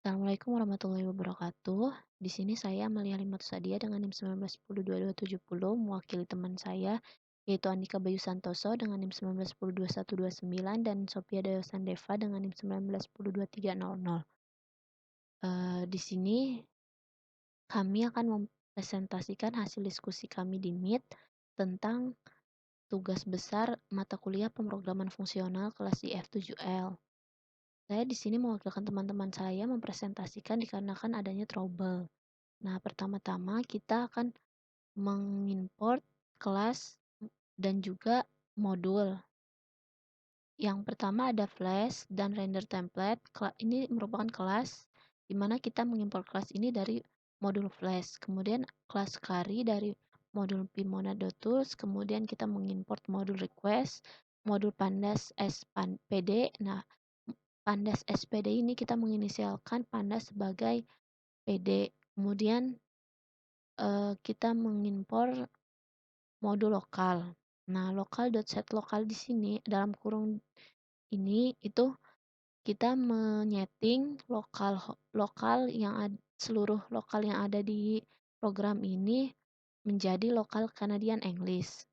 Assalamualaikum warahmatullahi wabarakatuh. Di sini saya Amalia Limatus Sadia dengan NIM 19102270 mewakili teman saya yaitu Andika Bayu Santoso dengan NIM 19102129 dan Sophia Dayosan Deva dengan NIM 19102300. Di sini kami akan mempresentasikan hasil diskusi kami di Meet tentang tugas besar mata kuliah pemrograman fungsional kelas IF7L. Saya di sini mewakilkan teman-teman saya mempresentasikan dikarenakan adanya trouble. Nah, pertama-tama kita akan mengimport kelas dan juga modul. Yang pertama ada Flash dan render template. Ini merupakan kelas di mana kita mengimport kelas ini dari modul Flash. Kemudian kelas Kari dari modul Pimona.tools. Kemudian kita mengimport modul request, modul pandas SPD. Nah, pandas SPD ini kita menginisialkan pandas sebagai PD. Kemudian kita mengimpor modul lokal. Nah, lokal.setLokal di sini dalam kurung ini itu kita menyeting lokal seluruh lokal yang ada di program ini menjadi lokal Canadian English.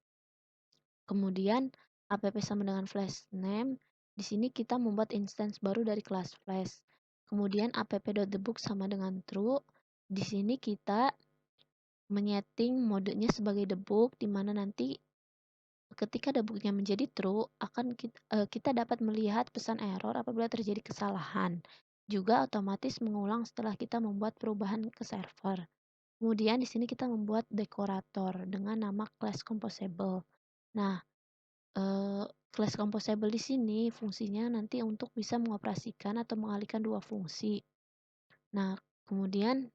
Kemudian app sama dengan flash name. Di sini kita membuat instance baru dari kelas flash. Kemudian app.thebook sama dengan true. Di sini kita menyeting modenya sebagai debug di mana nanti ketika debugnya menjadi true kita dapat melihat pesan error apabila terjadi kesalahan. Juga otomatis mengulang setelah kita membuat perubahan ke server. Kemudian di sini kita membuat dekorator dengan nama class composable. Nah, class composable di sini fungsinya nanti untuk bisa mengoperasikan atau mengalihkan dua fungsi. Nah, kemudian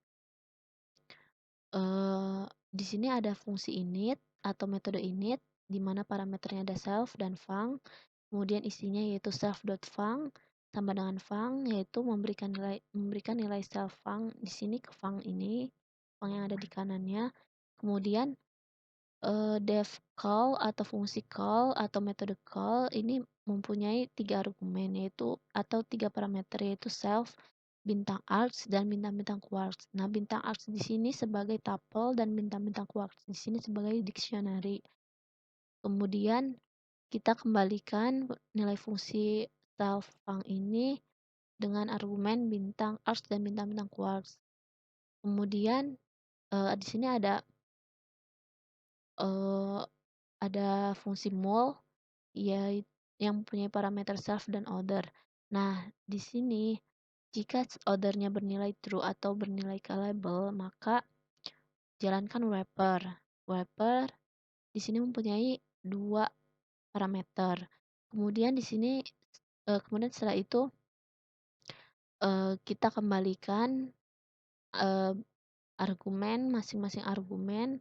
di sini ada fungsi init atau metode init di mana parameternya ada self dan func. Kemudian isinya yaitu self.func tambah dengan func yaitu memberikan nilai self func di sini ke func ini, func yang ada di kanannya. Kemudian def call atau fungsi call atau metode call ini mempunyai 3 argumen yaitu atau 3 parameter yaitu self, bintang args, dan bintang-bintang quarks. Nah, bintang args di sini sebagai tuple dan bintang-bintang quarks di sini sebagai dictionary. Kemudian kita kembalikan nilai fungsi self func ini dengan argumen bintang args dan bintang-bintang quarks. Kemudian di sini uh, ada fungsi mul ya yang mempunyai parameter self dan order. Nah, di sini jika ordernya bernilai true atau bernilai callable, maka jalankan wrapper. Wrapper di sini mempunyai dua parameter. Kemudian di sini kemudian setelah itu kita kembalikan uh, masing-masing argumen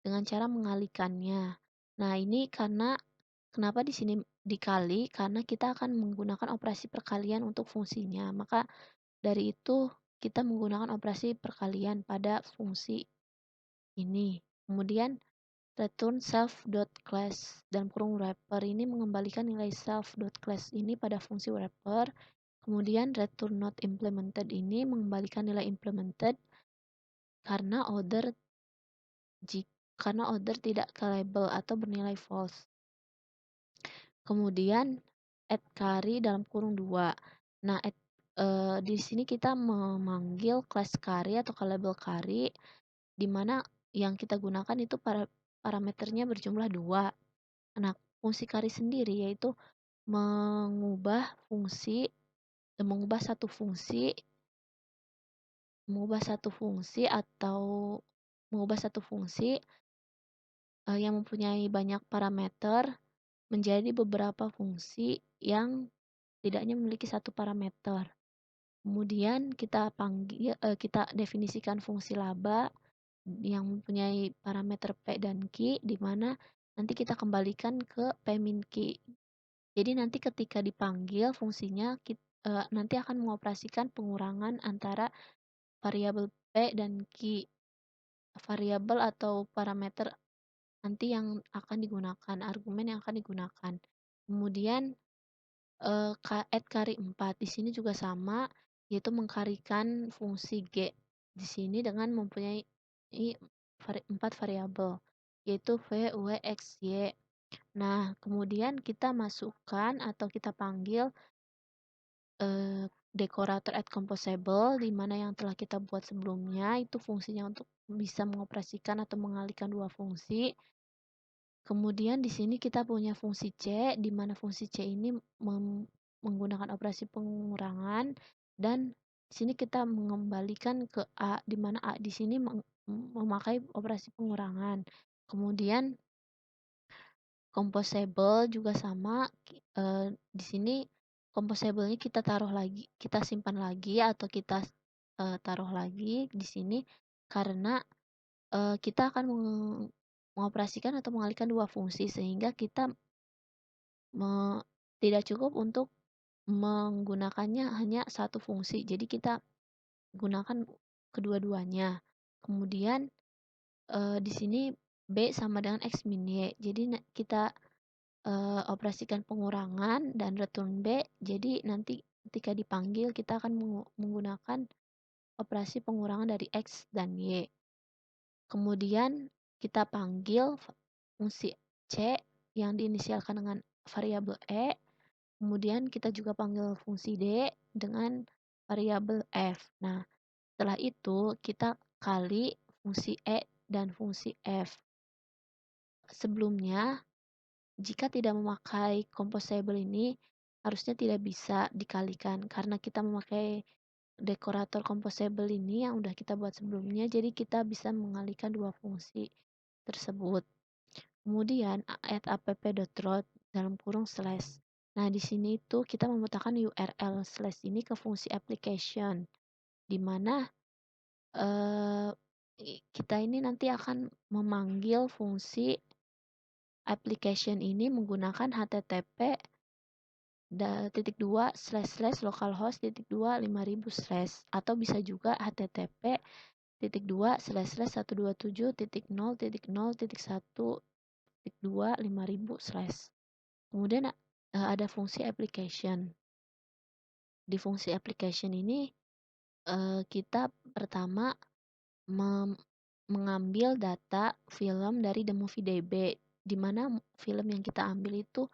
dengan cara mengalihkannya. Nah, ini kenapa di sini dikali? Karena kita akan menggunakan operasi perkalian untuk fungsinya. Maka dari itu kita menggunakan operasi perkalian pada fungsi ini. Kemudian return self.class dan kurung wrapper ini mengembalikan nilai self.class ini pada fungsi wrapper. Kemudian return not implemented ini mengembalikan nilai implemented karena order tidak callable atau bernilai false. Kemudian add carry dalam kurung 2. Nah, di sini kita memanggil class carry atau callable carry di mana yang kita gunakan itu parameternya berjumlah 2. Nah, fungsi carry sendiri yaitu mengubah satu fungsi atau mengubah satu fungsi yang mempunyai banyak parameter menjadi beberapa fungsi yang tidaknya memiliki satu parameter. Kemudian kita definisikan fungsi laba yang mempunyai parameter P dan Q di mana nanti kita kembalikan ke P min Q. Jadi nanti ketika dipanggil fungsinya nanti akan mengoperasikan pengurangan antara variabel P dan Q. Variabel atau parameter nanti yang akan digunakan, argumen yang akan digunakan. Kemudian add carry 4 di sini juga sama yaitu mengkarikan fungsi G di sini dengan mempunyai 4 variabel, yaitu V, W, X, Y. Nah, kemudian kita masukkan atau kita panggil dekorator add composable, di mana yang telah kita buat sebelumnya itu fungsinya untuk bisa mengoperasikan atau mengalihkan dua fungsi. Kemudian di sini kita punya fungsi C, di mana fungsi C ini menggunakan operasi pengurangan, dan di sini kita mengembalikan ke A, di mana A di sini memakai operasi pengurangan. Kemudian composable juga sama, di sini composable-nya kita taruh lagi, kita simpan lagi atau kita, taruh lagi di sini karena, kita akan mengoperasikan atau mengalihkan 2 fungsi sehingga kita me tidak cukup untuk menggunakannya hanya satu fungsi. Jadi kita gunakan kedua-duanya. Kemudian, di sini B sama dengan X min Y. Jadi kita operasikan pengurangan dan return B, jadi nanti ketika dipanggil kita akan menggunakan operasi pengurangan dari X dan Y. Kemudian kita panggil fungsi C yang diinisialkan dengan variabel E, kemudian kita juga panggil fungsi D dengan variabel F. Nah, setelah itu kita kali fungsi E dan fungsi F. Sebelumnya jika tidak memakai composable ini, harusnya tidak bisa dikalikan karena kita memakai dekorator composable ini yang udah kita buat sebelumnya, jadi kita bisa mengalihkan dua fungsi tersebut. Kemudian add app.root dalam kurung slash. Nah, di sini itu kita memutarkan URL slash ini ke fungsi application, di mana eh, kita ini nanti akan memanggil fungsi application ini menggunakan http titik dua slash slash localhost titik dua 5000 slash atau bisa juga http titik dua slash slash 127 titik nol titik nol titik satu titik dua 5000 slash. Kemudian ada fungsi application. Di fungsi application ini kita pertama mengambil data film dari The Movie DB, di mana film yang kita ambil itu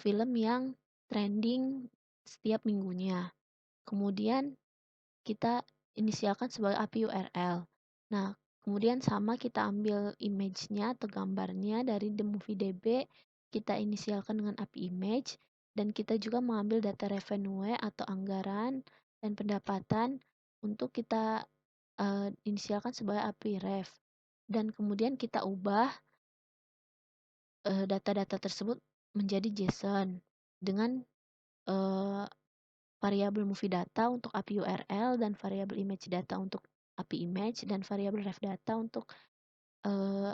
film yang trending setiap minggunya. Kemudian kita inisialkan sebagai API URL. Nah, kemudian sama kita ambil image-nya atau gambarnya dari The Movie DB, kita inisialkan dengan API image, dan kita juga mengambil data revenue atau anggaran dan pendapatan untuk kita inisialkan sebagai API ref. Dan kemudian kita ubah data-data tersebut menjadi JSON dengan eh, variabel movie data untuk API URL dan variabel image data untuk API image dan variabel ref data untuk eh,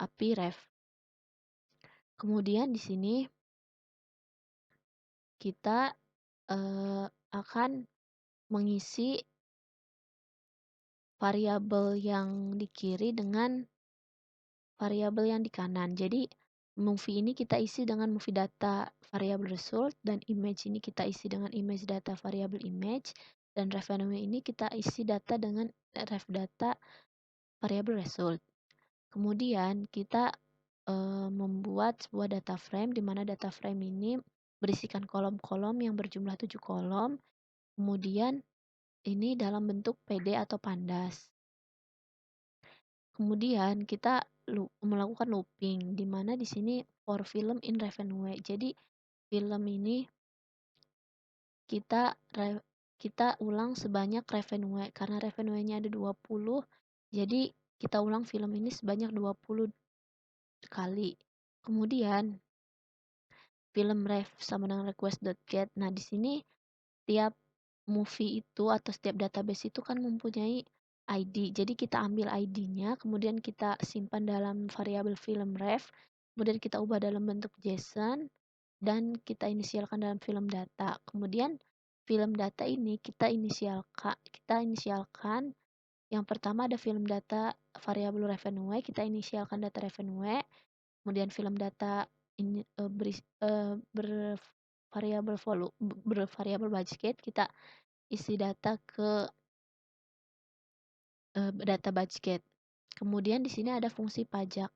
API ref. Kemudian di sini kita akan mengisi variabel yang di kiri dengan variabel yang di kanan. Jadi movie ini kita isi dengan movie data variabel result dan image ini kita isi dengan image data variabel image dan revenue ini kita isi data dengan ref data variabel result. Kemudian kita membuat sebuah data frame di mana data frame ini berisikan kolom-kolom yang berjumlah 7 kolom. Kemudian ini dalam bentuk PD atau pandas. Kemudian kita melakukan looping, di mana di sini for film in revenue. Jadi film ini kita kita ulang sebanyak revenue karena revenue-nya ada 20. Jadi kita ulang film ini sebanyak 20 kali. Kemudian film ref sama dengan request.get. Nah, di sini tiap movie itu atau setiap database itu kan mempunyai ID. Jadi kita ambil ID-nya, kemudian kita simpan dalam variabel film ref, kemudian kita ubah dalam bentuk JSON dan kita inisialkan dalam film data. Kemudian film data ini kita inisialkan yang pertama ada film data variabel revenue, kita inisialkan data revenue, kemudian film data ini variabel bervariabel budget, kita isi data ke data budget. Kemudian di sini ada fungsi pajak.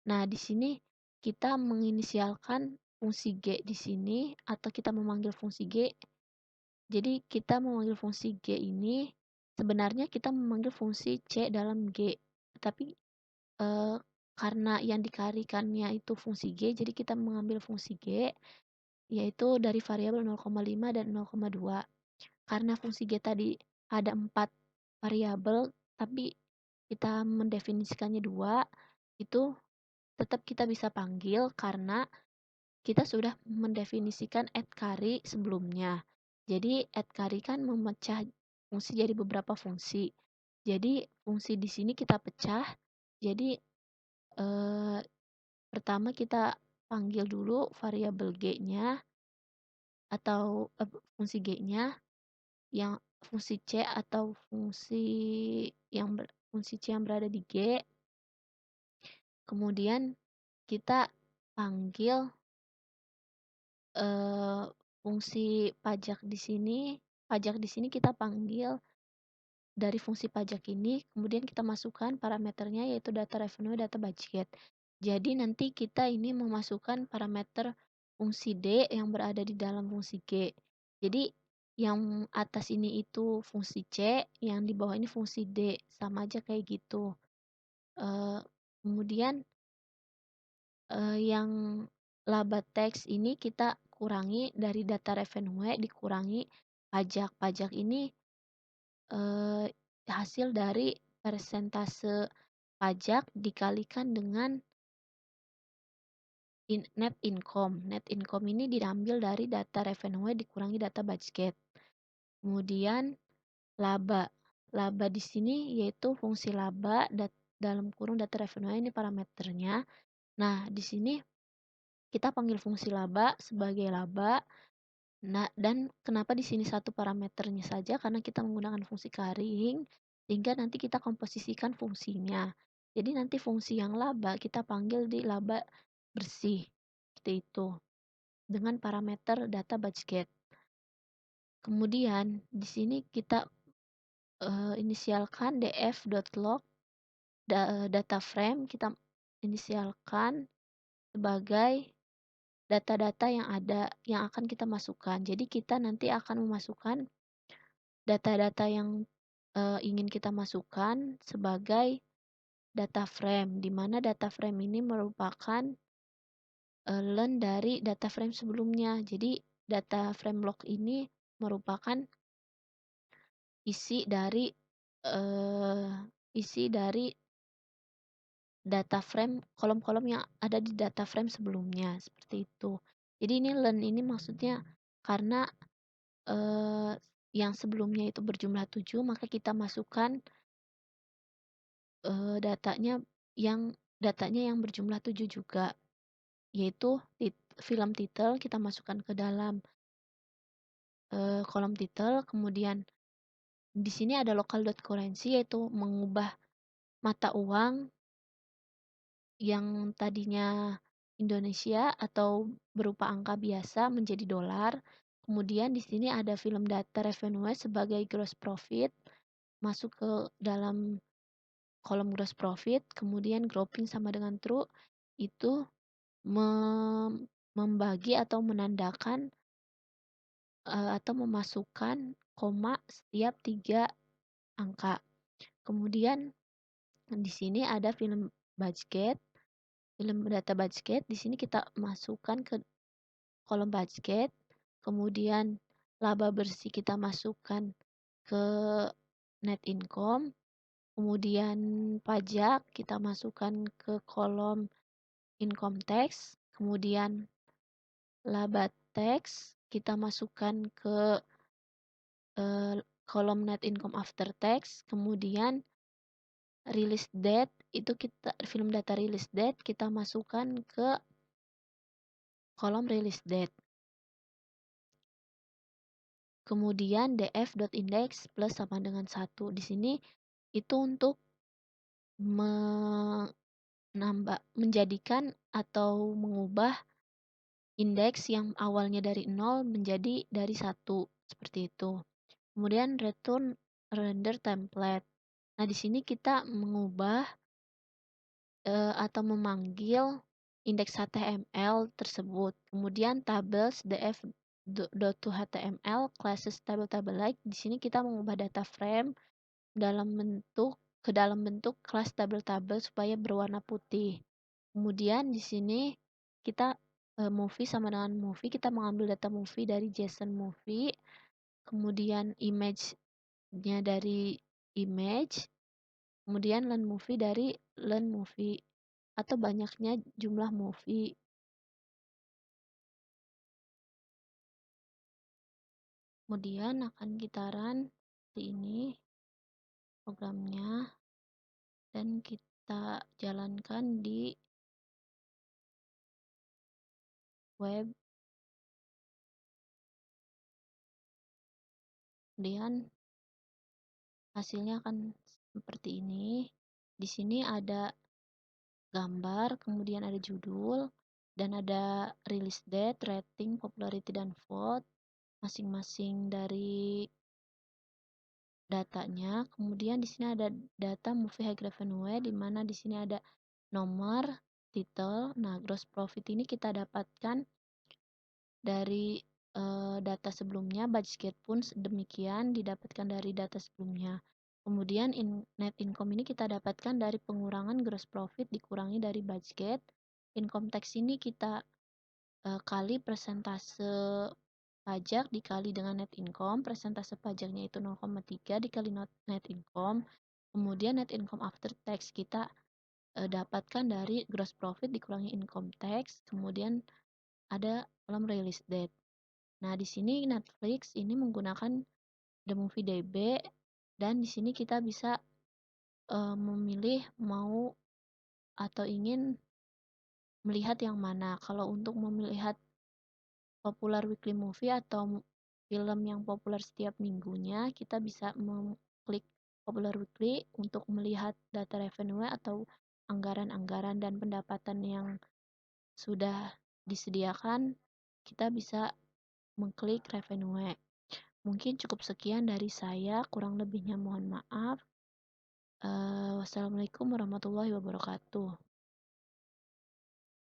Nah, di sini kita menginisialkan fungsi G di sini atau kita memanggil fungsi G. Jadi kita memanggil fungsi G ini sebenarnya kita memanggil fungsi C dalam G. Tapi karena yang dikalikannya itu fungsi G, jadi kita mengambil fungsi G yaitu dari variabel 0,5 dan 0,2. Karena fungsi G tadi ada 4 variabel, tapi kita mendefinisikannya 2, itu tetap kita bisa panggil karena kita sudah mendefinisikan add carry sebelumnya. Jadi add carry kan memecah fungsi jadi beberapa fungsi. Jadi fungsi di sini kita pecah. Jadi eh, pertama kita panggil dulu variabel G-nya atau fungsi G-nya yang fungsi C atau fungsi C yang berada di G. Kemudian kita panggil eh, fungsi pajak di sini kita panggil dari fungsi pajak ini, kemudian kita masukkan parameternya yaitu data revenue, data budget. Jadi nanti kita ini memasukkan parameter fungsi D yang berada di dalam fungsi G. Jadi yang atas ini itu fungsi C, yang di bawah ini fungsi D, sama aja kayak gitu. Kemudian yang laba teks ini kita kurangi dari data revenue dikurangi pajak. Pajak ini hasil dari persentase pajak dikalikan dengan net income. Net income ini diambil dari data revenue dikurangi data budget. Kemudian laba. Laba di sini yaitu fungsi laba dalam kurung data revenue ini parameternya. Nah, di sini kita panggil fungsi laba sebagai laba. Nah, dan kenapa di sini satu parameternya saja? Karena kita menggunakan fungsi carrying, sehingga nanti kita komposisikan fungsinya. Jadi nanti fungsi yang laba kita panggil di laba bersih, seperti itu, dengan parameter data budget. Kemudian di sini kita inisialkan df.log data frame, kita inisialkan sebagai data-data yang ada yang akan kita masukkan. Jadi kita nanti akan memasukkan data-data yang ingin kita masukkan sebagai data frame, di mana data frame ini merupakan learn dari data frame sebelumnya. Jadi data frame block ini merupakan isi dari uh, isi dari data frame kolom-kolom yang ada di data frame sebelumnya seperti itu. Jadi ini learn ini maksudnya karena yang sebelumnya itu berjumlah 7, maka kita masukkan datanya yang berjumlah 7 juga, yaitu film title kita masukkan ke dalam kolom title, kemudian di sini ada local.currency yaitu mengubah mata uang yang tadinya Indonesia atau berupa angka biasa menjadi dolar. Kemudian di sini ada film data revenue sebagai gross profit masuk ke dalam kolom gross profit, kemudian grouping sama dengan true itu membagi atau menandakan atau memasukkan koma setiap 3 angka. Kemudian di sini ada film budget, film data budget. Di sini kita masukkan ke kolom budget. Kemudian laba bersih kita masukkan ke net income. Kemudian pajak kita masukkan ke kolom income tax. Kemudian laba tax kita masukkan ke kolom net income after tax. Kemudian release date itu kita film data release date kita masukkan ke kolom release date. Kemudian df.index plus sama dengan 1. Di sini itu untuk menjadikan atau mengubah indeks yang awalnya dari nol menjadi dari satu seperti itu. Kemudian return render template. Nah, di sini kita mengubah atau memanggil indeks HTML tersebut. Kemudian tables df.to.html classes table like. Di sini kita mengubah data frame dalam bentuk ke dalam bentuk kelas tabel-tabel supaya berwarna putih. Kemudian di sini kita movie sama dengan movie, kita mengambil data movie dari JSON movie, kemudian image-nya dari image, kemudian learn movie dari learn movie atau banyaknya jumlah movie. Kemudian akan kita run seperti ini programnya dan kita jalankan di web. Kemudian hasilnya akan seperti ini. Di sini ada gambar, kemudian ada judul, dan ada release date, rating, popularity, dan vote masing-masing dari datanya. Kemudian di sini ada data movie high revenue, di mana di sini ada nomor, title. Nah, gross profit ini kita dapatkan dari data sebelumnya, budget pun demikian didapatkan dari data sebelumnya. Kemudian net income ini kita dapatkan dari pengurangan gross profit dikurangi dari budget. Income tax ini kita kali persentase pajak dikali dengan net income. Persentase pajaknya itu 0,3 dikali net income. Kemudian net income after tax kita dapatkan dari gross profit dikurangi income tax. Kemudian ada kolom release date. Nah, di sini Netflix ini menggunakan The Movie DB dan di sini kita bisa memilih mau atau ingin melihat yang mana. Kalau untuk melihat popular weekly movie atau film yang populer setiap minggunya, kita bisa mengklik popular weekly untuk melihat data revenue atau anggaran-anggaran dan pendapatan yang sudah disediakan. Kita bisa mengklik revenue. Mungkin cukup sekian dari saya, kurang lebihnya mohon maaf. Wassalamualaikum warahmatullahi wabarakatuh.